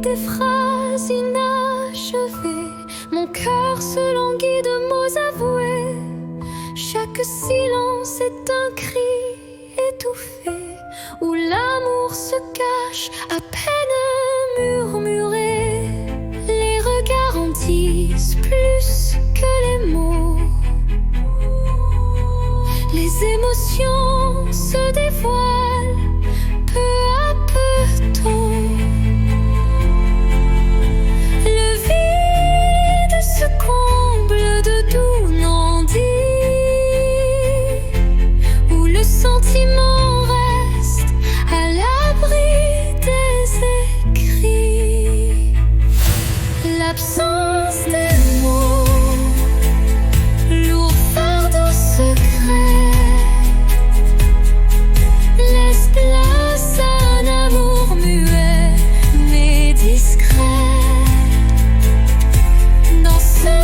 des phrases inachevées. Mon cœur se languit de mots avoués. Chaque silence est un cri étouffé, où l'amour se cache à peine murmuré. Les regards en disent plus que les mots. Les émotions se dévoilent peu à peu tôt. Le vide se comble de doux non-dits, où le sentiment reste à l'abri des écrits. L'absence des mots, lourd fardeau secret, laisse place à un amour muet mais discret. Dans ce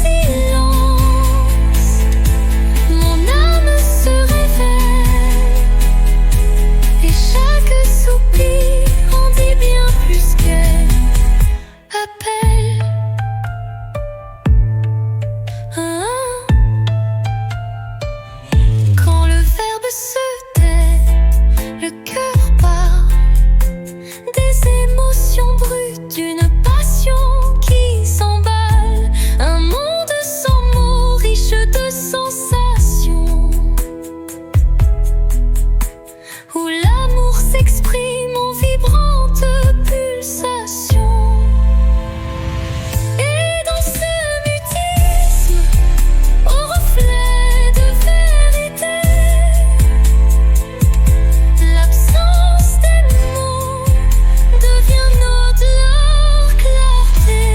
silence, mon âme se révèle, et chaque soupir en dit bien plus qu'elle appelle. Quand le verbe se tait, le cœur parle des émotions brutes, d'une passion qui s'emballe. Un monde sans mots, riche de sensations, où l'amour s'exprime en vibrantes pulsations. Et dans ce mutisme, au reflet de vérité, l'absence des mots devient notre clarté.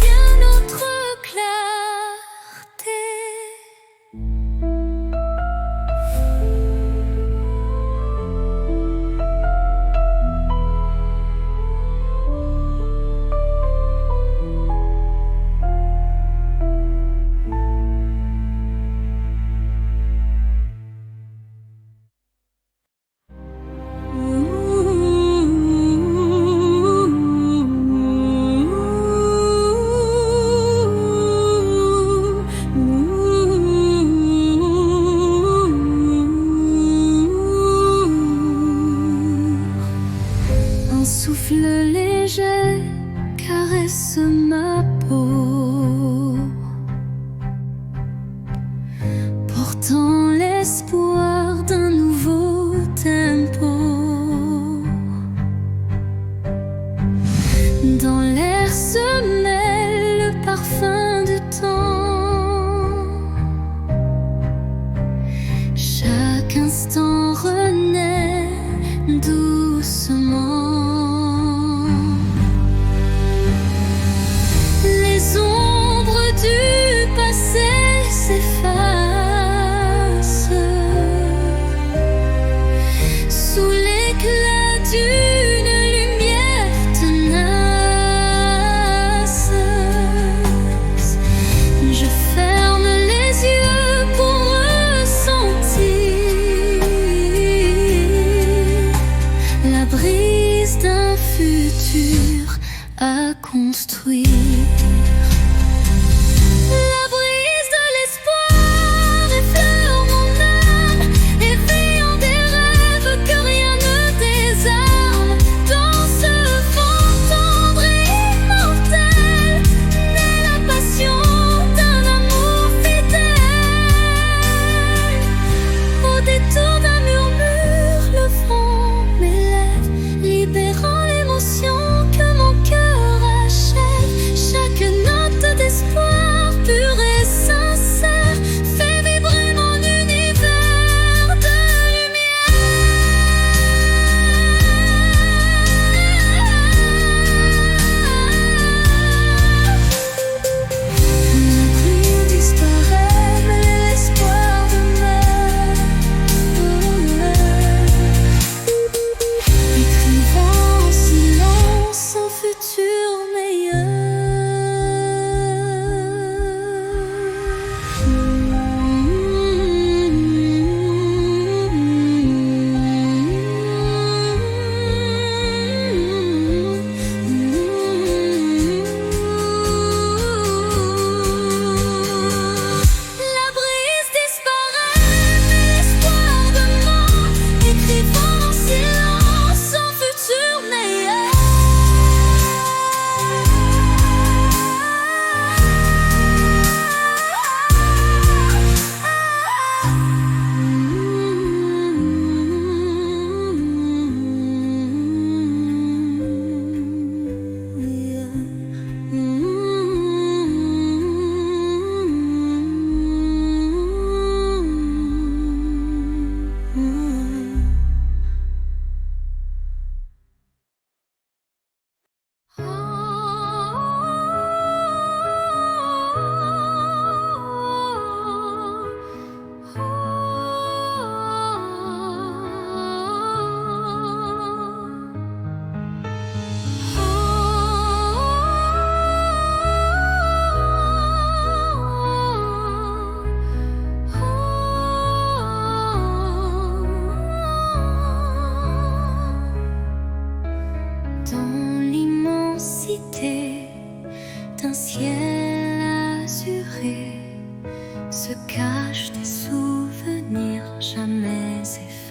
Vient notre clarté. Un souffle léger caresse ma peau, portant l'espoir d'un nouveau tempo. Dans l'air se mêle le parfum du temps. Chaque instant renaît doucement. Les ombres du passé s'effacent sous l'éclat d'une lumière tenace. Je ferme les yeux pour ressentir la brise d'un futur à construire. La brise de l'espoir effleure mon âme, éveillant des rêves que rien ne désarme. Dans ce vent tendre et immortel naît la passion d'un amour fidèle. Au détour d'un murmure, le vent m'élève, libérant l'émotion que mon cœur achève.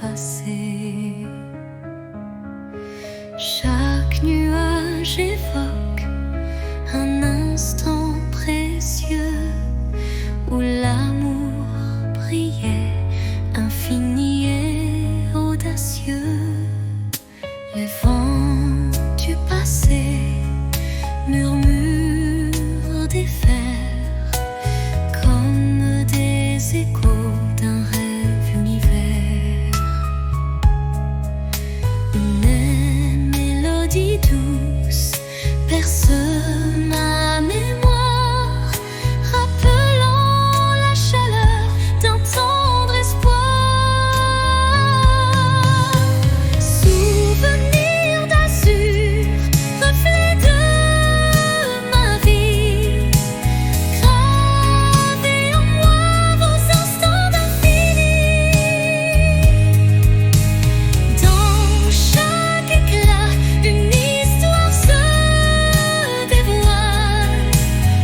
effacée. Chaque nuage évoque un instant précieux où l'amour brillait, infini et audacieux. Les vents du passé murmurent des vers comme des échos d'un rêve univers. Une mélodie douce berce ma mémoire, rappelant la chaleur d'un tendre espoir. Souvenir d'azur, reflet de ma vie, gravez en moi vos instants d'infini. Dans chaque éclat, une histoire se dévoile,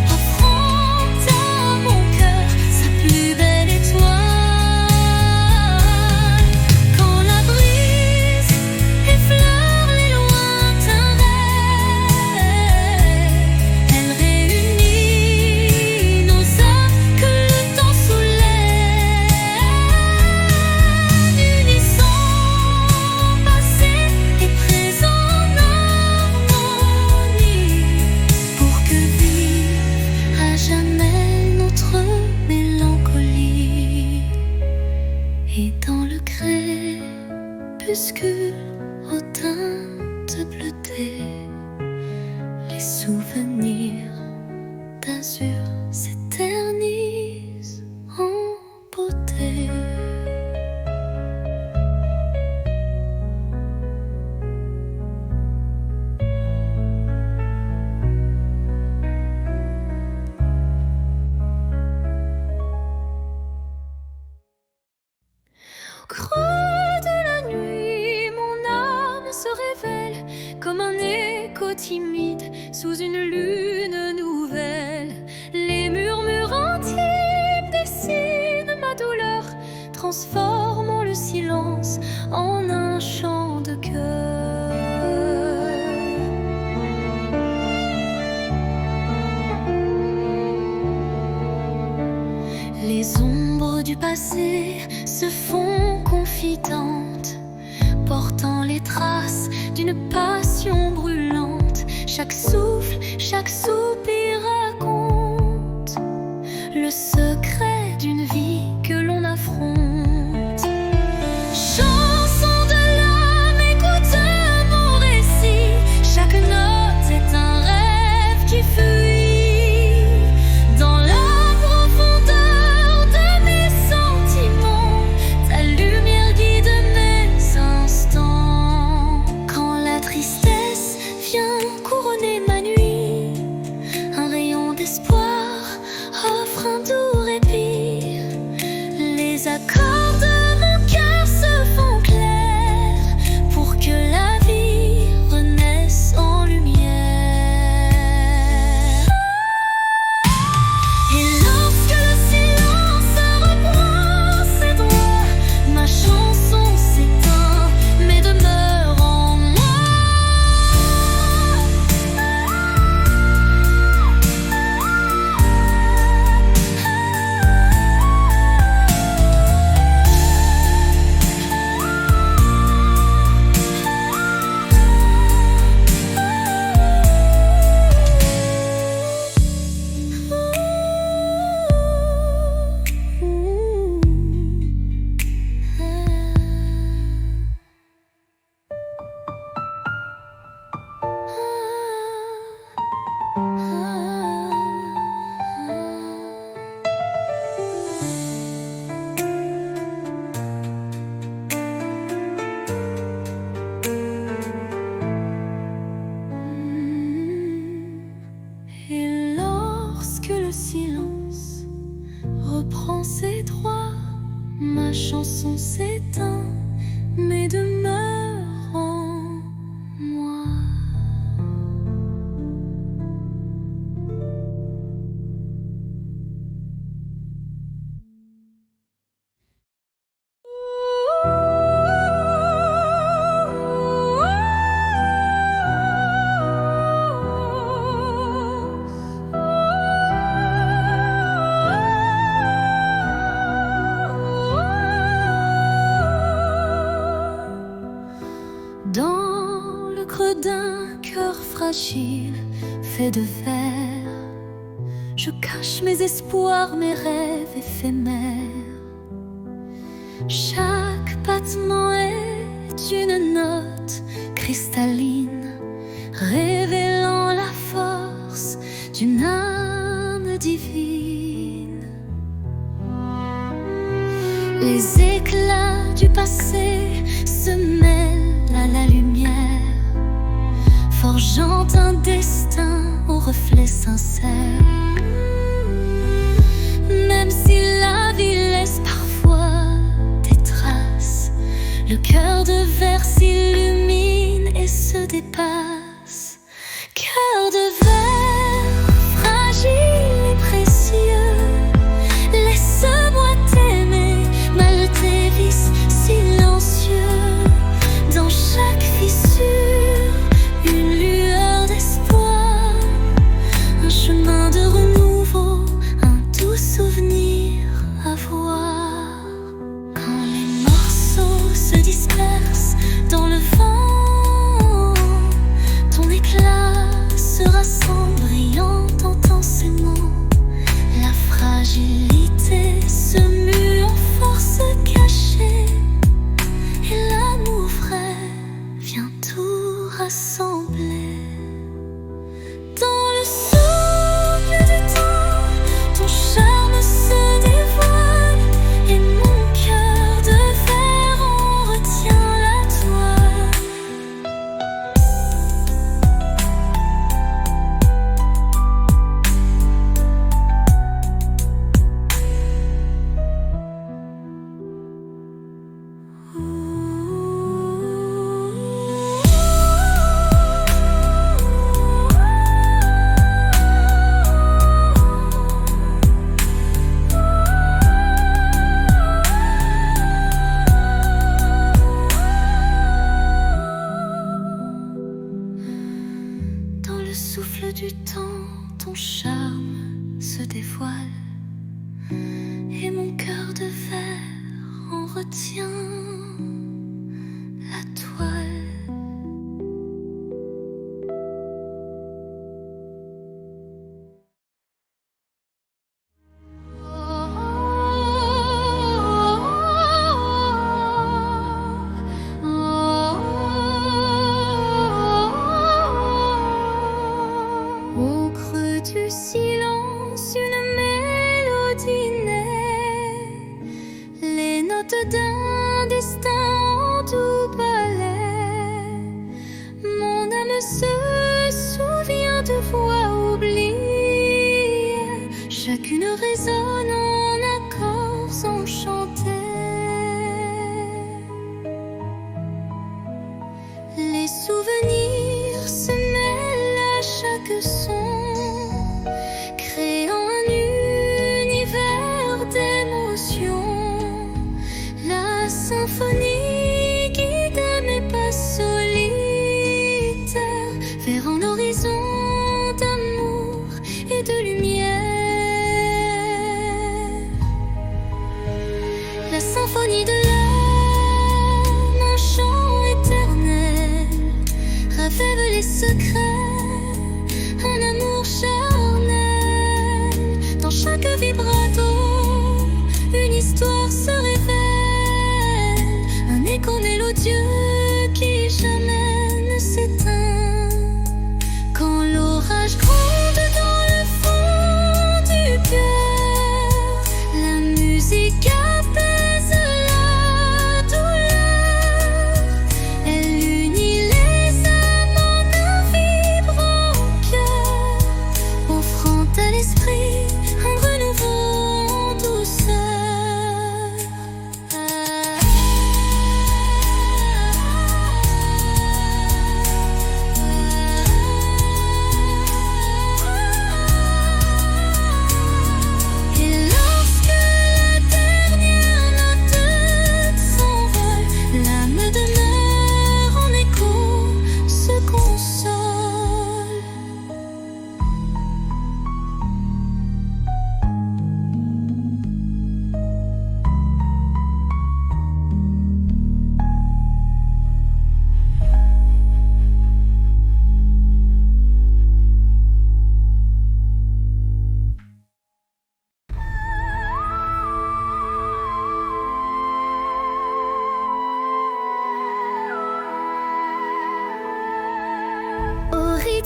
offrant à mon cœur sa plus belle étoile. Quand la brise effleure les lointains rêves, elle réunit nos âmes que le temps soulève, unissant passé et présent en harmonie, pour que vive à jamais notre mélancolie. Et dans le crépuscule aux teintes bleutées, les souvenirs d'azur s'éternisent en beauté. Au creux de la nuit, mon âme se révèle comme un écho timide sous une lune nouvelle. Les murmures intimes dessinent ma douleur, transformant le silence en un chant de cœur. Les ombres du passé se font confidentes, portant les traces d'une passion brûlante. Chaque souffle, chaque soupir raconte le secret d'une vie que l'on affronte. Chanson de l'âme, écoute mon récit. Chaque note est un rêve qui fuit dans la profondeur de mes sentiments. Ta lumière guide mes instants. Quand la tristesse vient couronner ma nuit, un rayon Dans le creux d'un cœur fragile fait de verre, je cache mes espoirs, mes rêves éphémères. Chaque battement est une note cristalline, révélant la force d'une âme divine. Les éclats du passé se mêlent à la lumière, forgeant un destin au reflet sincère. Même si la vie laisse parfois des traces, le cœur de verre s'illumine et se dépasse. Cœur de verre, fragile et précieux, laisse-moi t'aimer, mal tes vices silencieux. Dans chaque fissure, une lueur d'espoir, un chemin de renouveau, un doux souvenir à voir. Quand les morceaux se dispersent dans le vent, ton éclat se rassemble brillant, entends ces mots. La fragilité se mue en force cachée, et l'amour vrai vient tout rassembler. Dans le souffle du temps, ton charme se dévoile, et mon cœur de verre en retient la toile. Dans le souffle du temps, ton charme se dévoile, et mon cœur de verre en retient la toile. Au creux du ciel,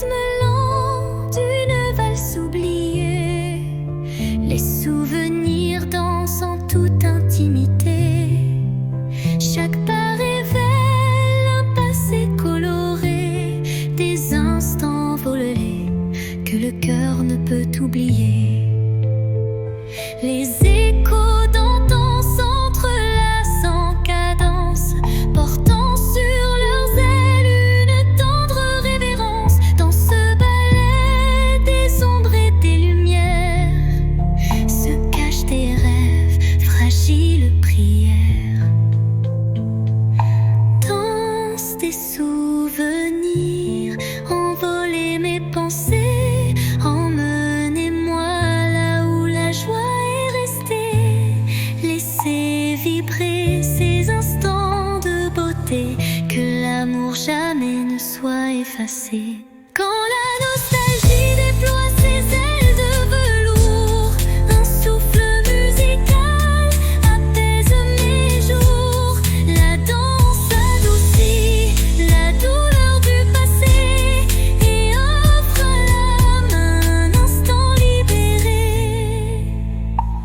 rythme lent d'une valse oubliée. Les souvenirs dansent en toute intimité. Chaque pas révèle un passé coloré, des instants volés que le cœur ne peut oublier. Les échos d'antan s'entrelacent en cadence, portant sur leurs ailes une tendre révérence. Dans ce ballet des ombres et des lumières se cachent des rêves, fragiles prières. Danse des souvenirs, envoler mes pensées, emmenez-moi là où la joie est restée. Laissez vibrer ces instants de beauté, que l'amour jamais ne soit effacé. Quand la nostalgie déploie ses ailes de velours, un souffle musical apaise mes jours. La danse adoucit la douleur du passé et offre à l'âme un instant libéré.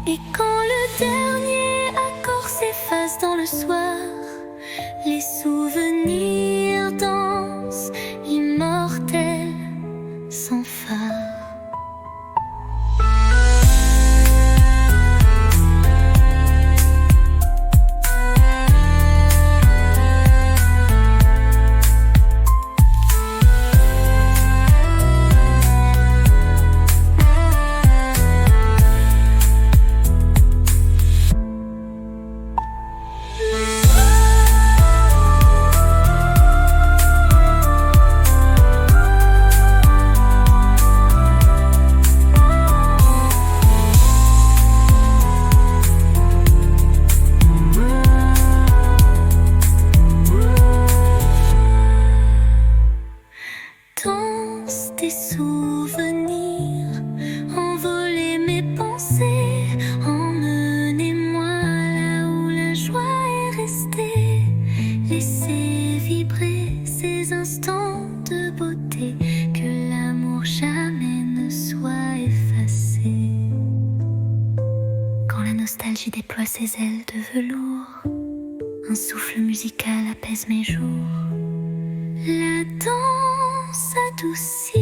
Et quand le dernier accord s'efface dans le soir, les souvenirs dansent, immortels, sans phare. Danse des souvenirs, envoler mes pensées, emmenez-moi là où la joie est restée. Laissez vibrer ces instants de beauté, que l'amour jamais ne soit effacé. Quand la nostalgie déploie ses ailes de velours, un souffle musical apaise mes jours. La danse adoucit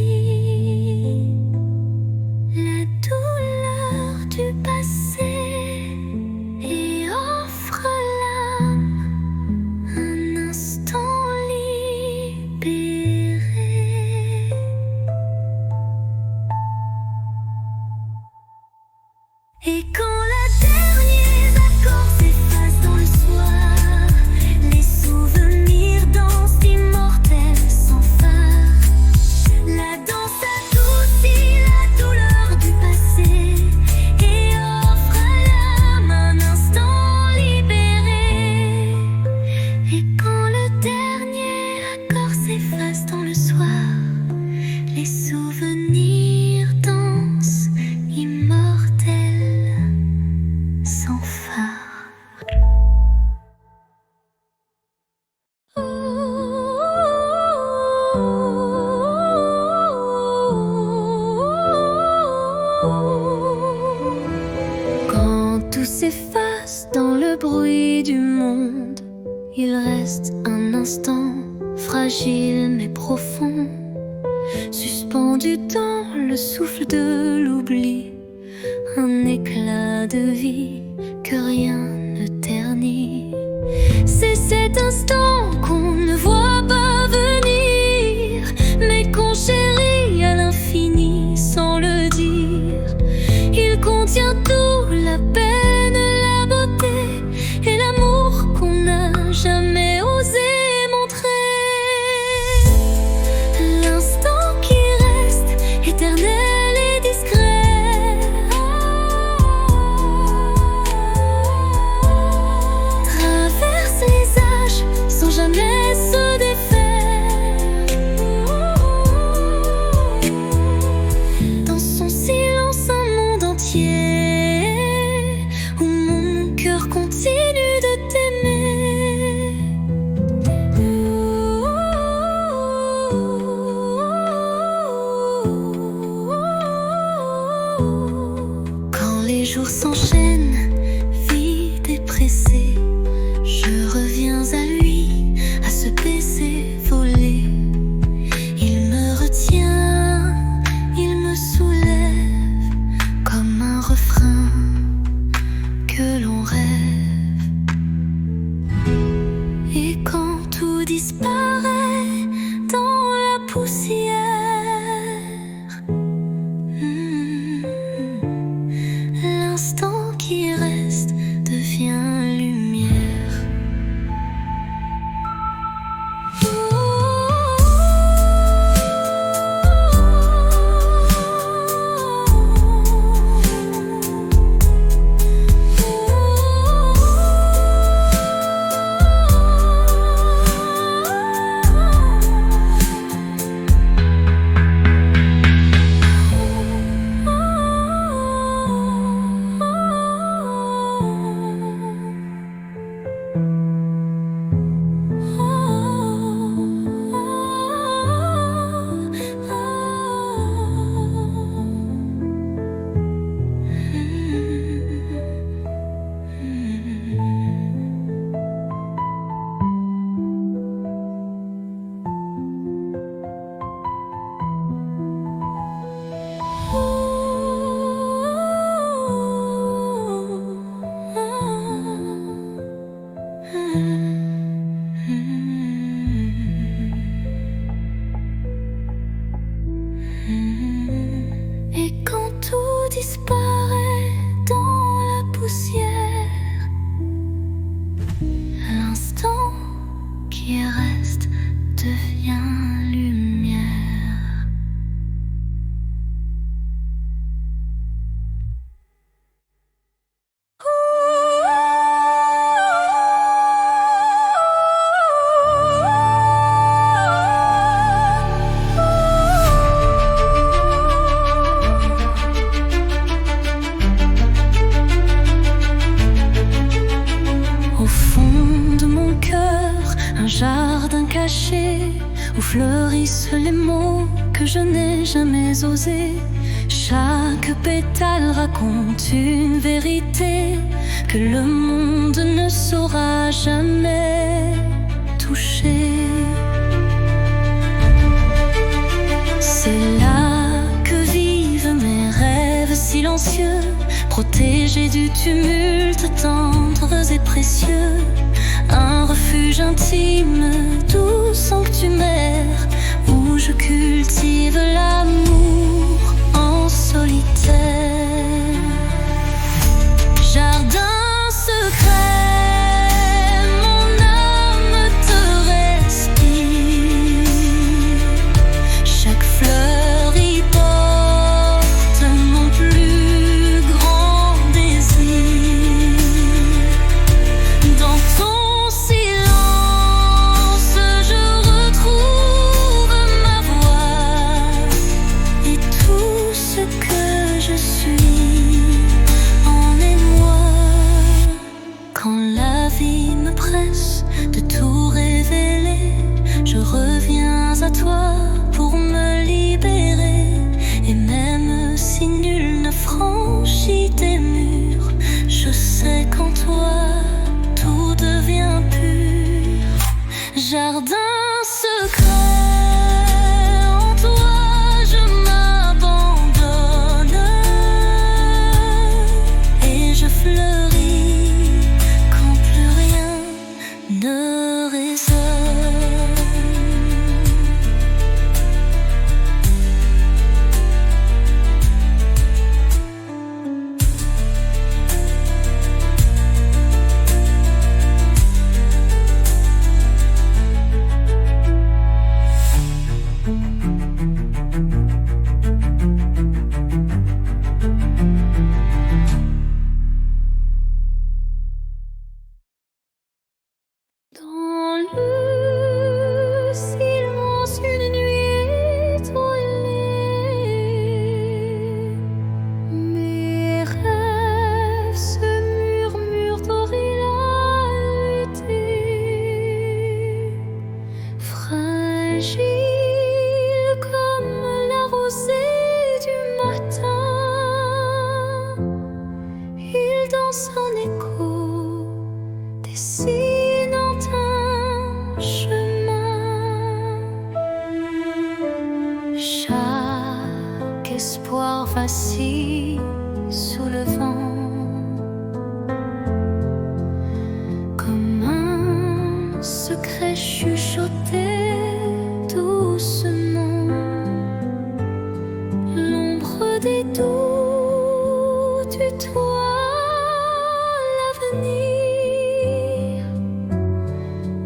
la douleur du passé et offre à l'âme un instant libéré. Et quand la dernier accord s'efface dans le soir, les souvenirs dansent, immortels, sans phare. La danse adoucit la douleur du passé et offre à l'âme un instant libéré. Et quand le dernier accord s'efface dans le soir, les souvenirs dansent, immortels, sans phare. Quand tout s'efface dans le bruit du monde, il reste un instant fragile mais profond, suspendu dans le souffle de l'oubli, un éclat de vie que rien ne ternit. C'est cet instant qu'on ne voit pas venir, mais qu'on chérit à l'infini sans le dire. Il contient tout, la peine, la beauté et l'amour qu'on n'a jamais osé montrer. L'instant qui reste éternel et discret traverse les âges sans jamais se défaire. Dans son silence, un monde entier où mon cœur continue de t'aimer. devient lumière. Au fond de mon cœur, un jardin caché où fleurissent les mots que je n'ai jamais osés. Chaque pétale raconte une vérité que le monde ne saura jamais toucher. C'est là que vivent mes rêves silencieux, protégés du tumulte, tendres et précieux. Un refuge intime, doux sanctuaire, où je cultive l'amour en solitaire. Jardin secret, mon âme te respire. Chaque fleur y porte mon plus grand désir. Dans ton silence, je retrouve ma voix et tout ce que je suis en émoi. Quand la vie me presse de tout révéler, je reviens à toi pour me libérer. Et même si nul ne franchit tes murs, je sais qu'en toi tout devient pur. Jardin secret, en toi je m'abandonne et je fleuris quand plus rien ne résonne. Dans le silence, une nuit étoilée, mes rêves se murmurent d'originalité. Fragile comme la rosée du matin, il danse en écho, dessinant un chemin. Chaque espoir vacille sous le vent, comme un secret chuchoté doucement. L'ombre des doutes tutoie l'avenir,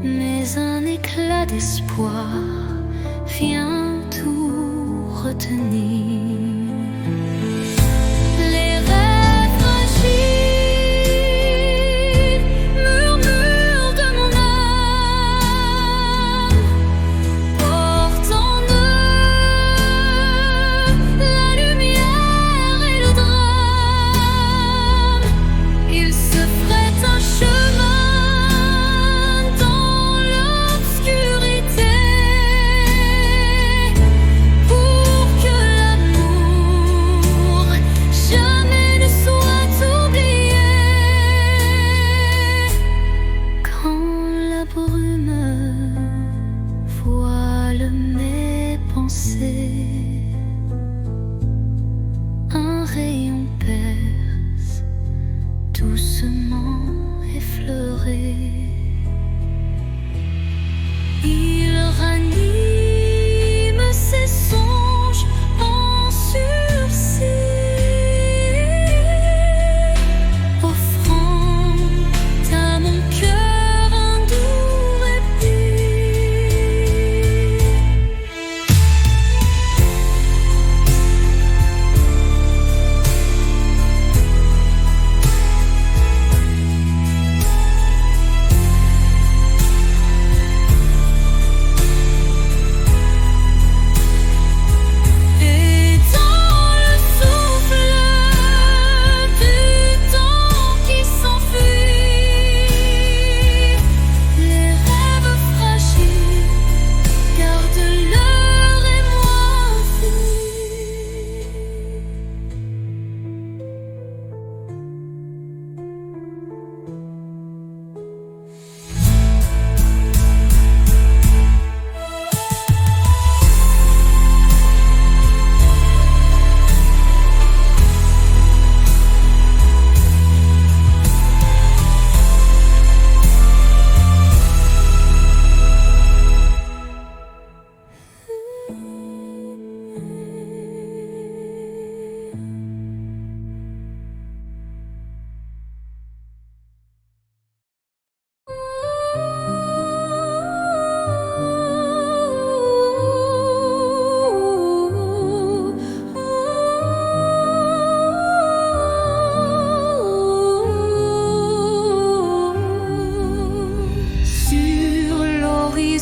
mais un éclat d'espoir vient tout retenir. Les rêves fragiles murmurent de mon âme, portent en eux la lumière et le drame. Ils se frayent un chemin dans l'obscurité pour que la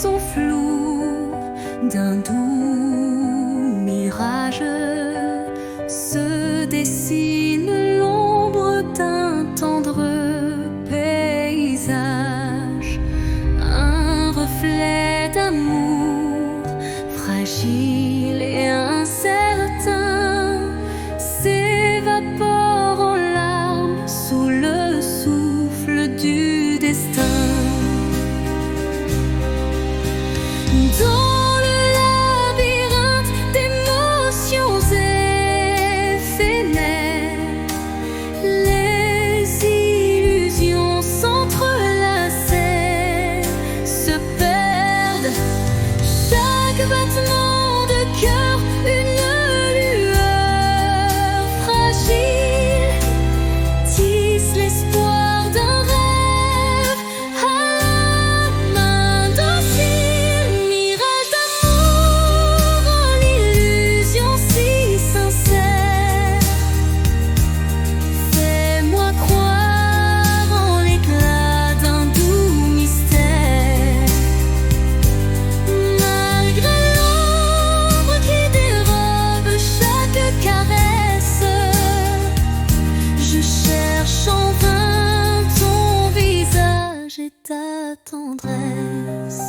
sont flous d'un doux mirage. Se dessine l'ombre d'un tendre paysage, un reflet d'amour fragile et incertain s'évapore en larmes sous le souffle du destin. Dans le labyrinthe d'émotions éphémères, les illusions s'entrelacent, se perdent. Chaque battement de cœur, une lueur fragile, tisse l'espoir d'un rêve à la main docile. Mirage d'amour en illusion si sincère, fais-moi croire en l'éclat d'un doux mystère. Malgré l'ombre qui dérobe chaque caresse, je cherche en vain ton visage et ta tendresse.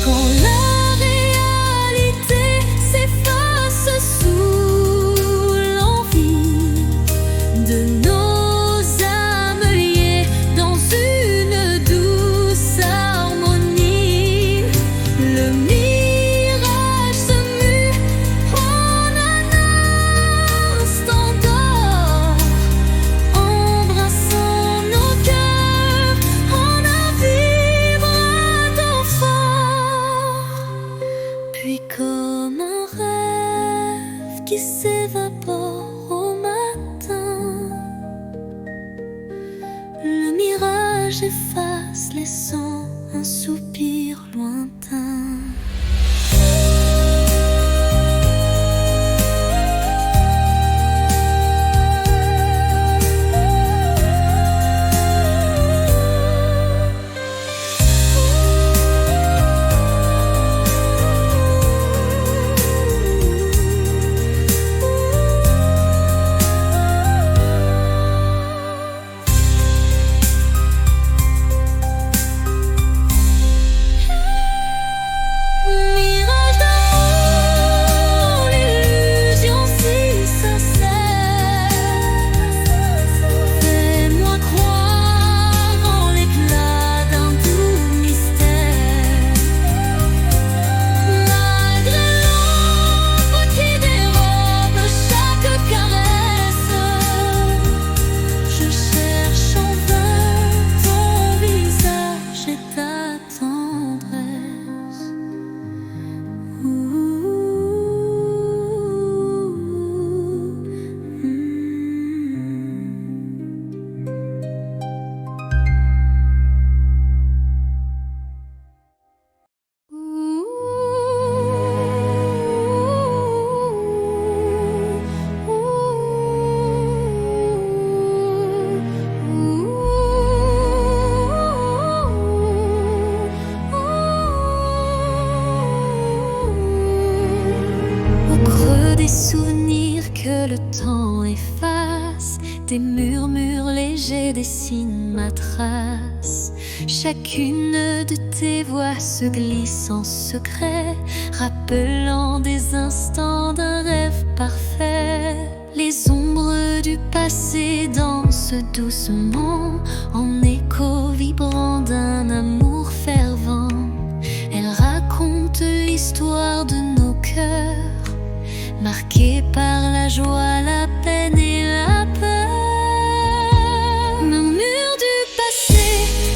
Quand la réalité s'efface sous l'envie de nos âmes liées dans une douce harmonie, le mirage se mue en un instant d'or, embrassant nos cœurs en un vibrato fort. Puis comme un rêve qui s'évapore au matin, le mirage efface, laissant un soupir lointain. Mirage d'amour, l'illusion si sincère, fais-moi croire en l'éclat d'un doux mystère. Malgré l'ombre qui dérobe chaque caresse, je cherche en vain ton visage et ta tendresse. Au creux des souvenirs que le temps efface, des murmures légers dessinent ma trace. Chacune de tes voix se glisse en secret, rappelant des instants d'un rêve parfait. Les ombres du passé dansent doucement, en écho vibrant d'un amour fervent. Elles racontent l'histoire de nos cœurs, marqués par la joie, la peine et la peur. Murmures du passé,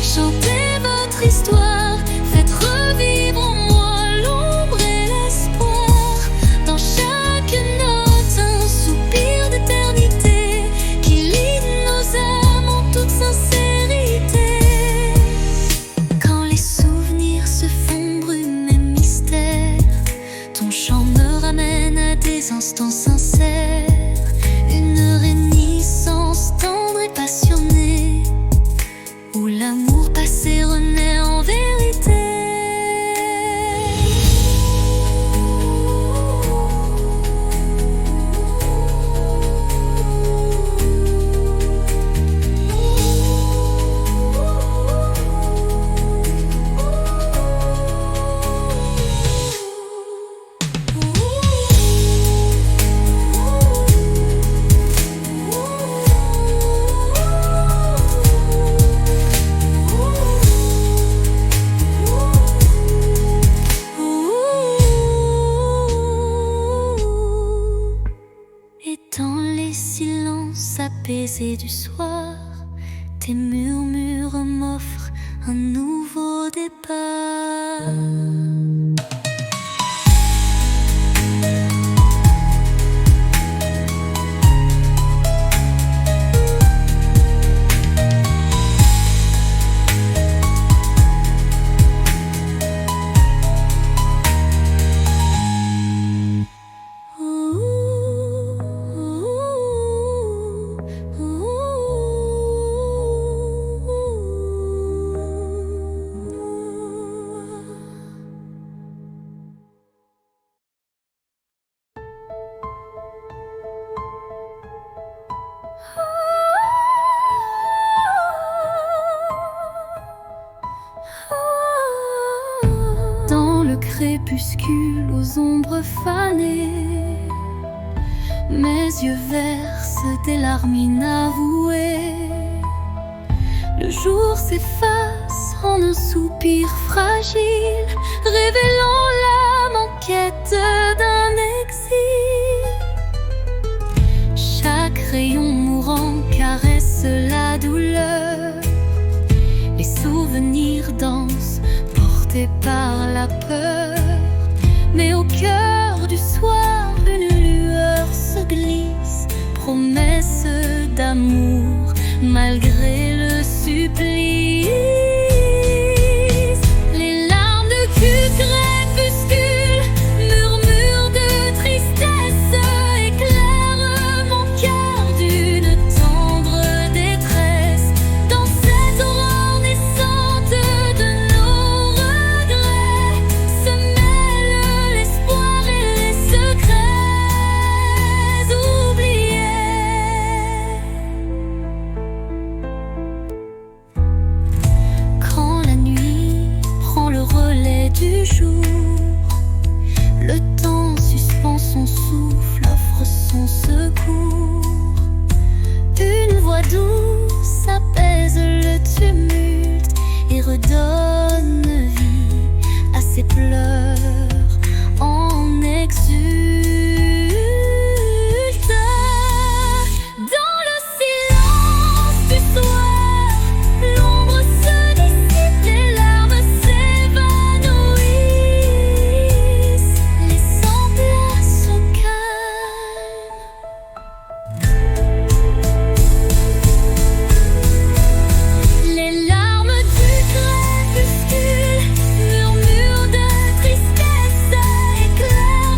chantez votre histoire, faites revivre en moi l'ombre et l'espoir. Dans chaque note, un soupir d'éternité qui lie nos âmes en toute sincérité. Quand du soir, tes murmures m'offrent un nouveau départ. Dans le crépuscule aux ombres fanées, mes yeux versent des larmes inavouées. Le jour s'efface en un soupir fragile, révélant l'âme en quête d'un exil. Chaque rayon mourant caresse la douleur, les souvenirs dansent portés par la peur. Mais au cœur du soir, une lueur se glisse, promesse d'amour malgré le supplice. Les larmes du crépuscule, murmures de tristesse, éclairent mon cœur d'une tendre détresse. Dans cette aurore naissante de nos regrets se mêlent l'espoir et les secrets oubliés. Quand la nuit prend le relais du jour, le temps suspend son souffle, offre son secours. Une voix douce apaise le tumulte et redonne vie à ses pleurs en exulte. Dans le silence du soir, l'ombre se dissipe, les larmes s'évanouissent, laissant place au calme. Les larmes du crépuscule, murmures de tristesse, éclairent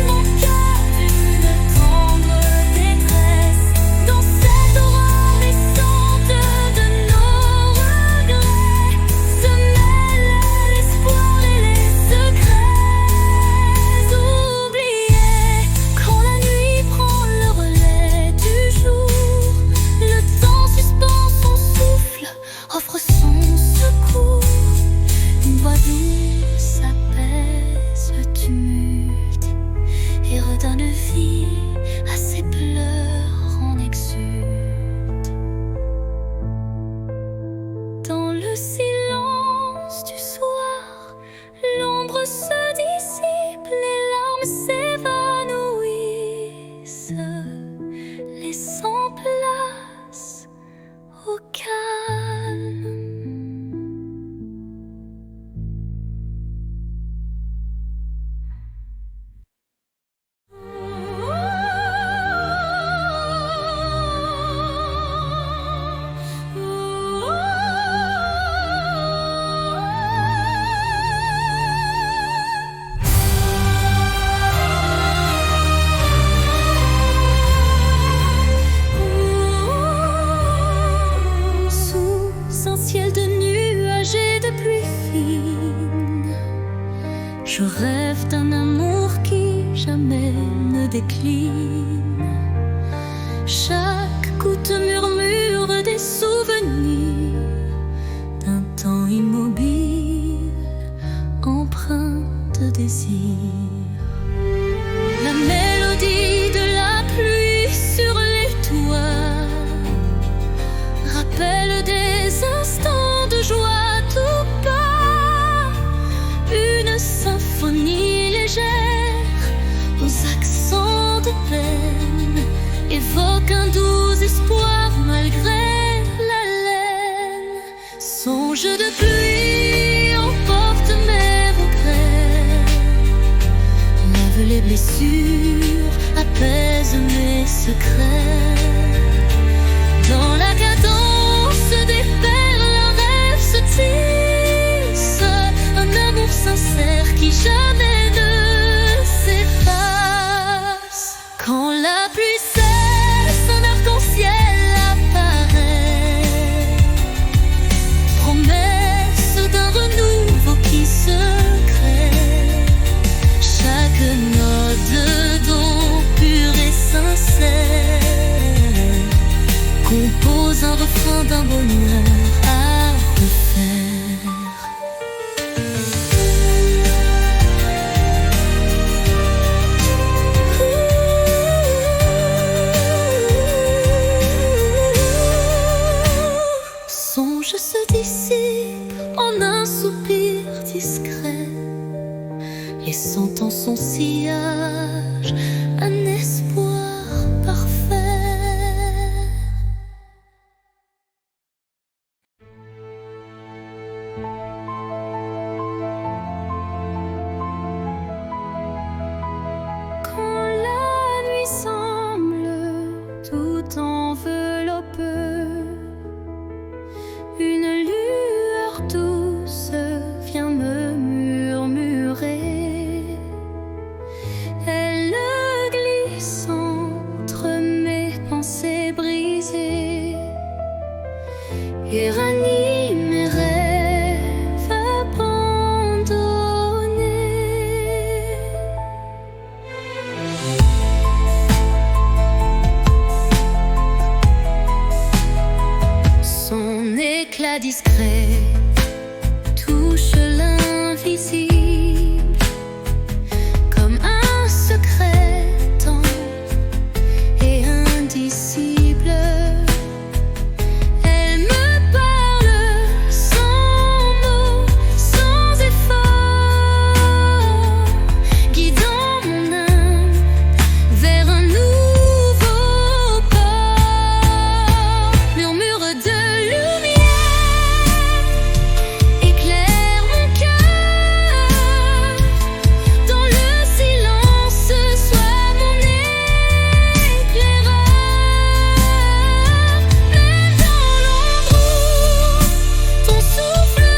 mon cœur d'une tendre détresse. Dans cette aurore naissante de nos regrets se mêlent l'espoir et les secrets oubliés. Quand la nuit prend le relais du jour, le temps suspend son souffle, offre son secours. Une voix douce apaise le tumulte et redonne vie à ses pleurs en exulte. Dans le silence du soir, l'ombre se dissipe, les larmes s'évanouissent, laissant place au calme. Sous un ciel de nuages et de pluie fine, je rêve d'un amour qui jamais ne décline. Chaque goutte murmure des souvenirs d'un temps immobile, empreint de désir. La mélodie de la pluie sur les toits rappelle des instants de joie tout bas, une symphonie légère aux accents de peine, évoque un doux espoir malgré la laine. Songe de pluie emporte mes regrets, lave les blessures, apaise mes secrets. Dans la cadence des perles, un rêve se tisse, un amour sincère qui jamais ne s'efface. Quand la pluie cesse, un arc-en-ciel apparaît, promesse d'un renouveau qui se crée. Chaque note d'eau pure et sincère compose un refrain d'un bonheur à refaire. Songe se dissipe en un soupir discret, laissant en son sillage un espoir parfait. Quand la nuit semble tout envelopper, une lueur douce vient me murmurer. Elle glisse entre mes pensées brisées et ranime mes rêves abandonnés. Son éclat discret touche l'invisible comme un secret tendre et indicible. Elle me parle sans mots, sans effort, guidant mon âme vers un nouveau port. Murmure de lumière éclaire mon cœur. Dans le silence, sois mon éclaireur. Même dans l'ombre où ton souffle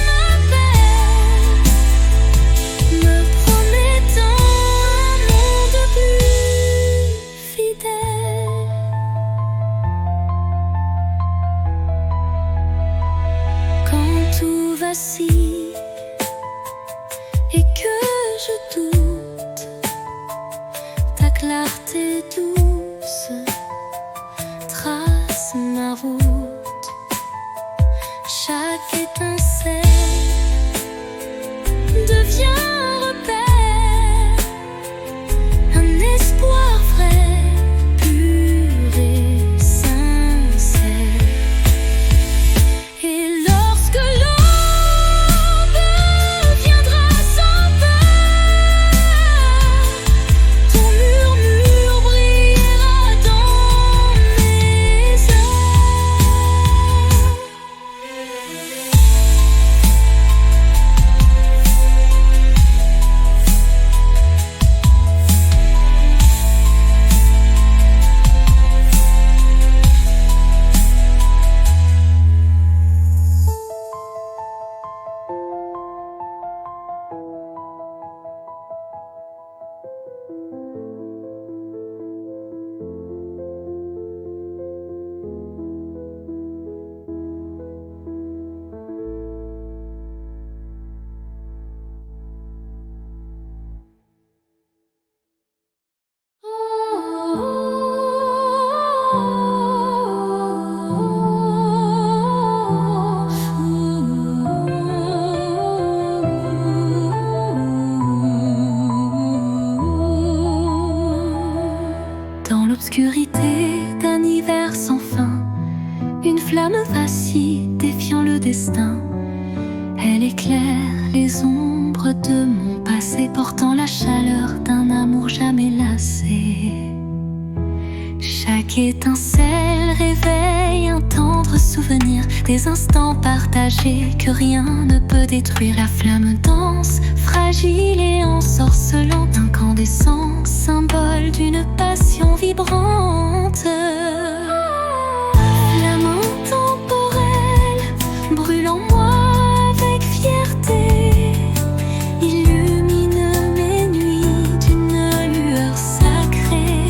m'appelle, me promettant un monde plus fidèle. Quand tout vacille et que je doute, ta clarté douce trace ma route. Chaque étincelle devient un repère, un espoir vrai, pur et sincère. Et lorsque l'aube viendra sans peur, ton murmure brillera dans mes heures. Dans l'obscurité d'un hiver sans fin, une flamme vacille défiant le destin. Elle éclaire les ombres de mon passé, portant la chaleur d'un amour jamais lassé. Qu'étincelle réveille un tendre souvenir des instants partagés que rien ne peut détruire. La flamme danse, fragile et ensorcelante, incandescent, symbole d'une passion vibrante. Flamme intemporelle, brûle en moi avec fierté, illumine mes nuits d'une lueur sacrée.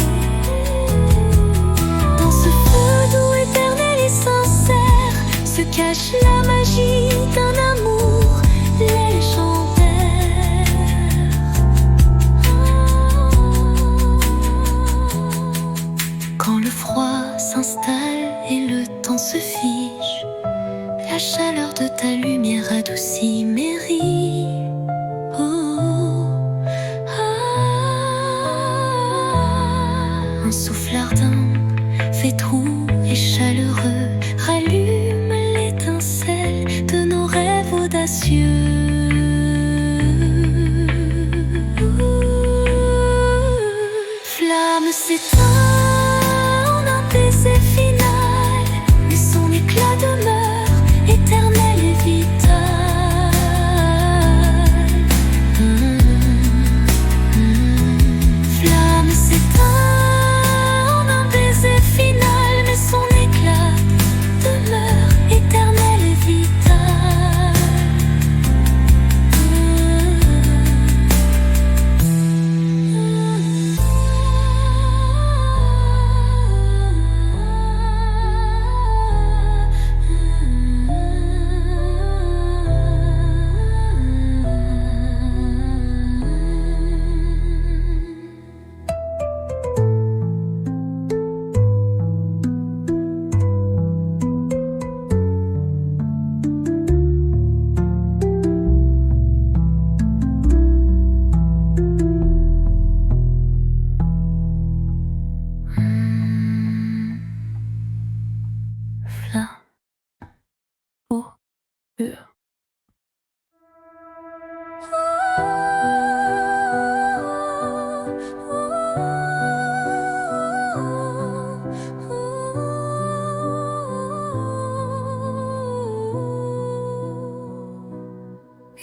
Dans ce feu doux, éternel et sincère, se cache la magie d'un amour légendaire. Quand le froid s'installe et le temps se fige, la chaleur de ta lumière adoucit mes rides. Un souffle ardent, fait roux et chaleureux, rallume l'étincelle de nos rêves audacieux. Flamme s'éteint en un baiser final, mais son éclat demeure éternel et vital. Flamme s'éteint en un baiser final, mais son éclat demeure éternel et vital.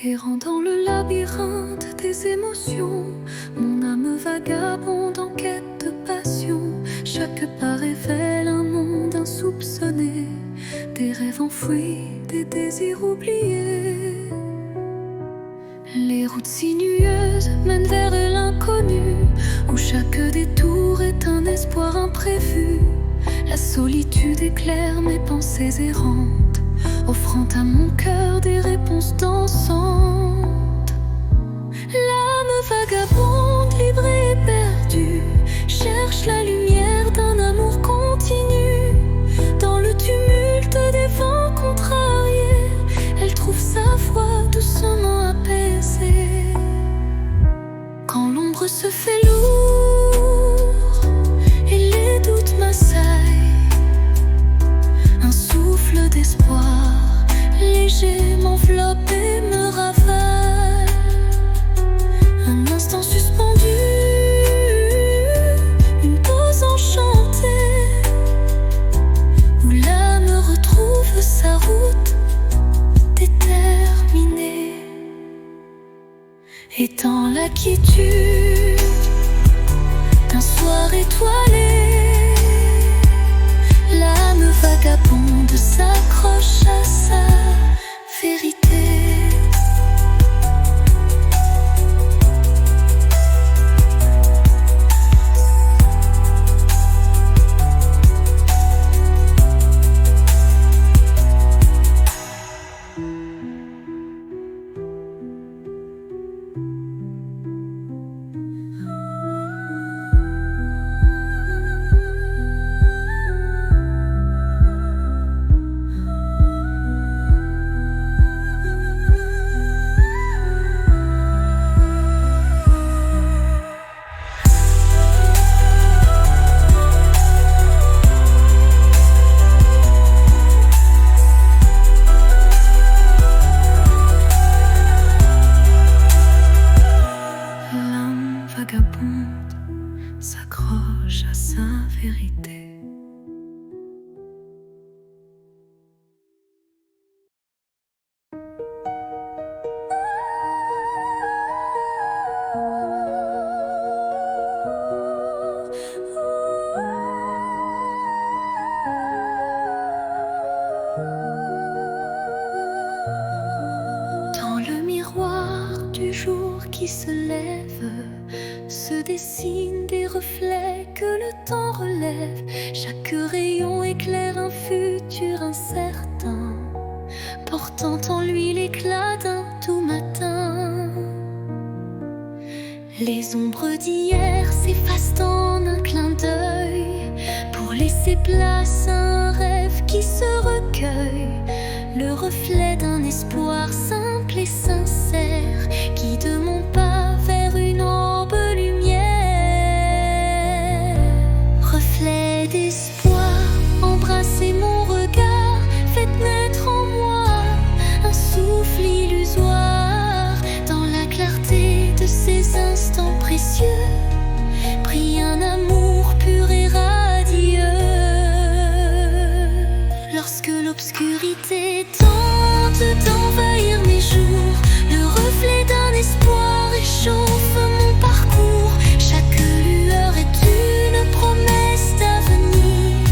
Errant dans le labyrinthe des émotions, mon âme vagabonde en quête de passion. Chaque pas révèle un monde insoupçonné, des rêves enfouis, des désirs oubliés. Les routes sinueuses mènent vers l'inconnu, où chaque détour est un espoir imprévu. La solitude éclaire mes pensées errantes, offrant à mon cœur des réponses dansantes. L'âme vagabonde, libre et perdue, cherche la lumière d'un amour continu. Dans le tumulte des vents contrariés, elle trouve sa voix doucement apaisée. Quand l'ombre se fait lourde et les doutes m'assaillent, un souffle d'espoir léger m'enveloppe et me ravale. Un instant suspendu, une pause enchantée, où l'âme retrouve sa route déterminée. Et dans la quiétude d'un soir étoilé, l'âme vagabonde s'accroche à sa vérité. qui se lève, se dessinent des reflets que le temps relève. Chaque rayon éclaire un futur incertain, portant en lui l'éclat d'un doux matin. Les ombres d'hier s'effacent en un clin d'œil, pour laisser place à un rêve qui se recueille. Le reflet d'un espoir simple et sincère, qui de mon pas vers une aube lumière. Reflet d'espoir, embrassez mon regard, faites naître en moi un souffle illusoire. Dans la clarté de ces instants précieux, brille un amour pur et radieux. Lorsque l'obscurité tente d'envahir mes jours, le reflet d'un espoir réchauffe mon parcours. Chaque lueur est une promesse d'avenir,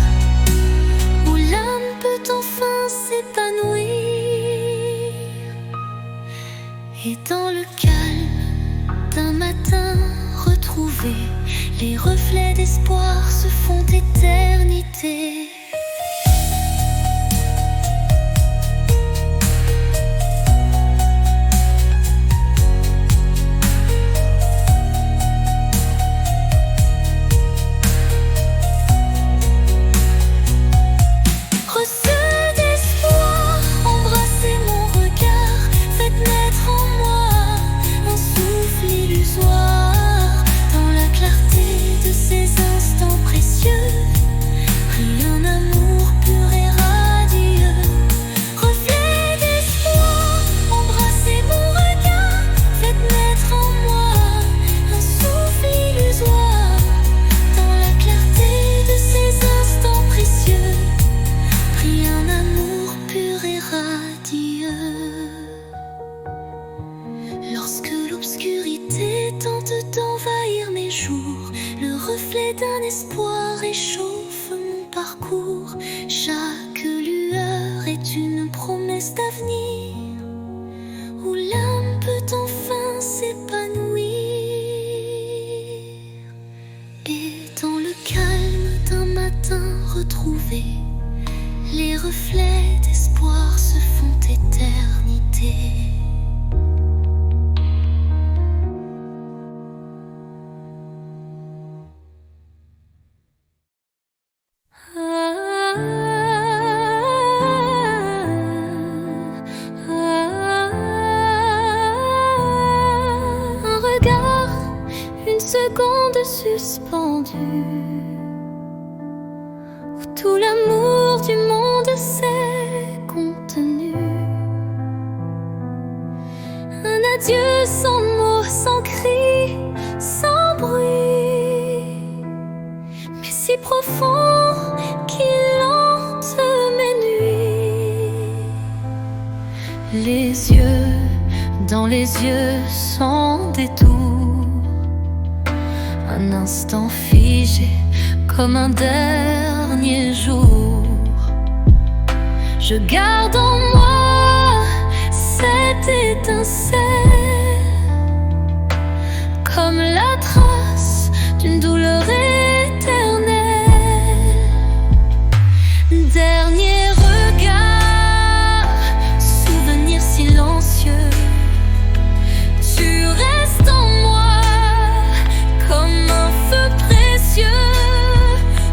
où l'âme peut enfin s'épanouir. Et dans le calme d'un matin retrouvé, les reflets d'espoir se font éternité. Lorsque l'obscurité tente d'envahir mes jours, le reflet d'un espoir réchauffe mon parcours. Chaque lueur est une promesse d'avenir, où l'âme peut enfin s'épanouir. Et dans le calme d'un matin retrouvé, les reflets d'espoir se font éternité. Un regard, une seconde suspendue, où tout l'amour du monde s'est contenu. Un adieu sans mots, sans cri, sans bruit, mais si profond qu'il hante mes nuits. Les yeux dans les yeux sans détour, un instant figé comme un dernier jour. Je garde en moi cette étincelle, comme la trace d'une douleur éternelle. Dernier regard, souvenir silencieux, tu restes en moi comme un feu précieux.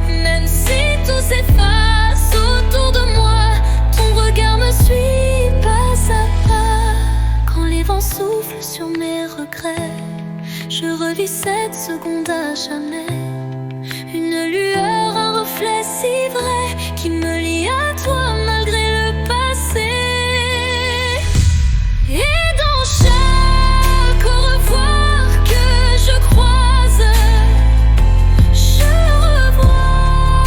Même si tout s'efface autour de moi, ton regard me suit pas à pas. Quand les vents soufflent sur mes regrets, je revis cette seconde à jamais. Une lueur, un reflet si vrai, qui me lie à toi malgré le passé. Et dans chaque au revoir que je croise, je revois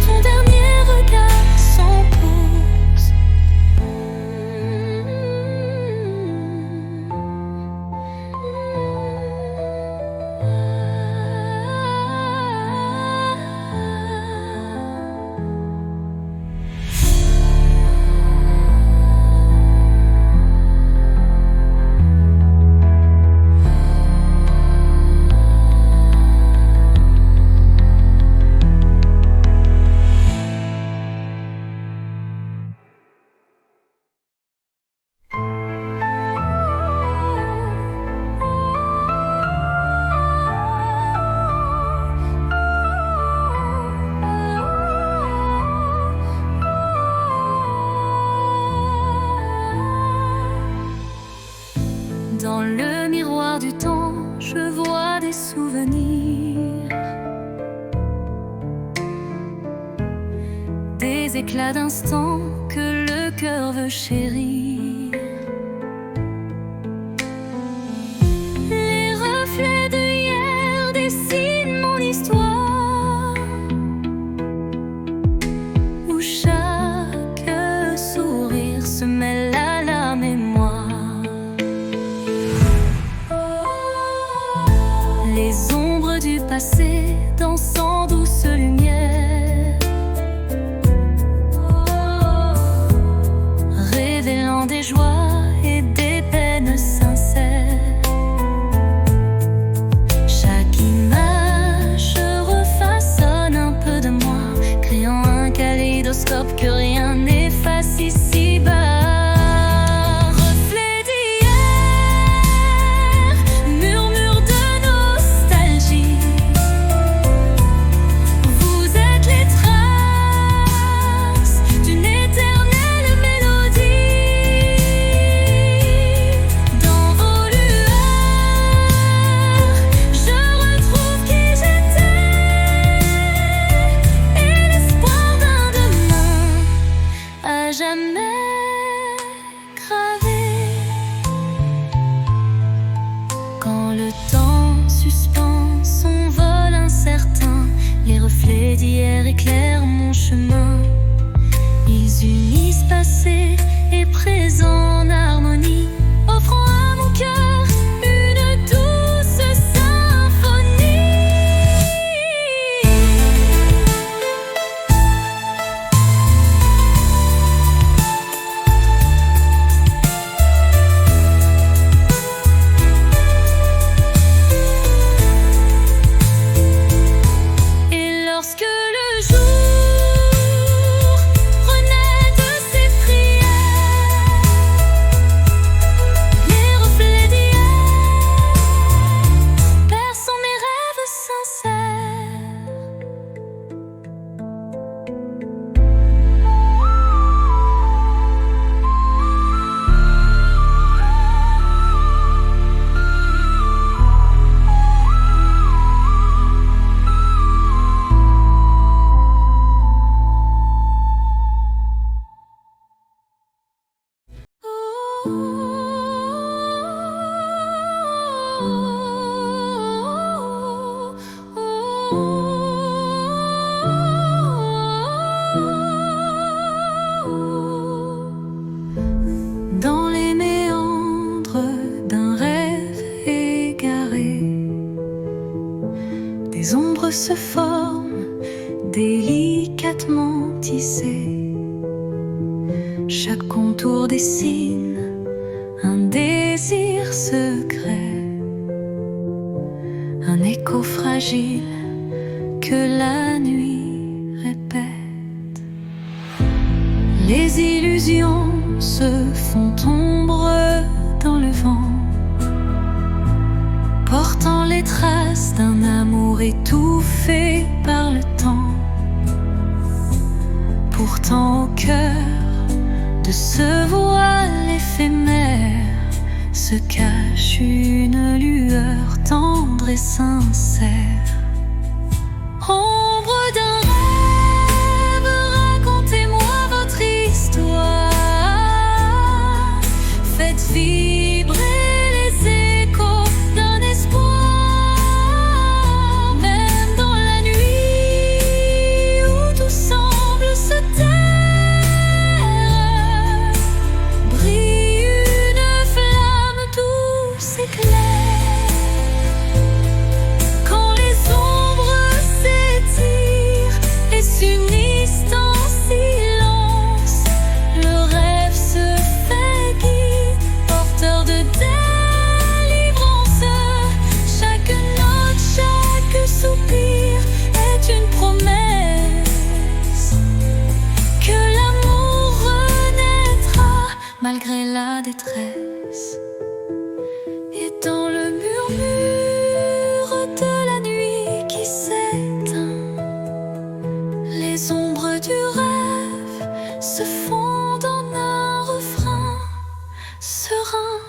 ton dernier regard sans pause. Dans le miroir du temps, je vois des souvenirs, des éclats d'instants que le cœur veut chérir. Les reflets de hier dessinent mon histoire, où chaque sourire se mêle à la mémoire. Les ombres du passé dansent en douce lumière, révélant des joies et des peines sincères. Chaque image refaçonne un peu de moi, créant un kaléidoscope que rien n'efface ici-bas. Jamais gravé. Quand le temps suspend son vol incertain, les reflets d'hier éclairent mon chemin. Ils unissent passé et présent en harmonie, offrant à mon cœur une douce symphonie. Lorsque le jour renaît de ses prières, les reflets d'hier bercent mes rêves sincères. Dans les méandres d'un rêve égaré, des ombres se forment, délicatement tissées. Chaque contour dessine un désir secret, un écho fragile que la nuit répète. Les illusions se font ombre dans le vent, portant les traces d'un amour étouffé par le temps. Pourtant au cœur de ce voile éphémère se cache une lueur tendre et sincère. Ombre d'un rêve, racontez-moi votre histoire. Faites vibrer les échos d'un espoir. Même dans la nuit où tout semble se taire, brille une flamme douce et claire. Quand les ombres s'étirent et s'unissent en silence, le rêve se fait guide, porteur de délivrance. Chaque note, chaque soupir est une promesse que l'amour renaîtra malgré la détresse. Et dans le murmure de la nuit qui s'éteint, les ombres du rêve se fondent en un refrain serein.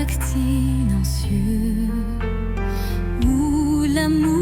tactile en cieux, où l'amour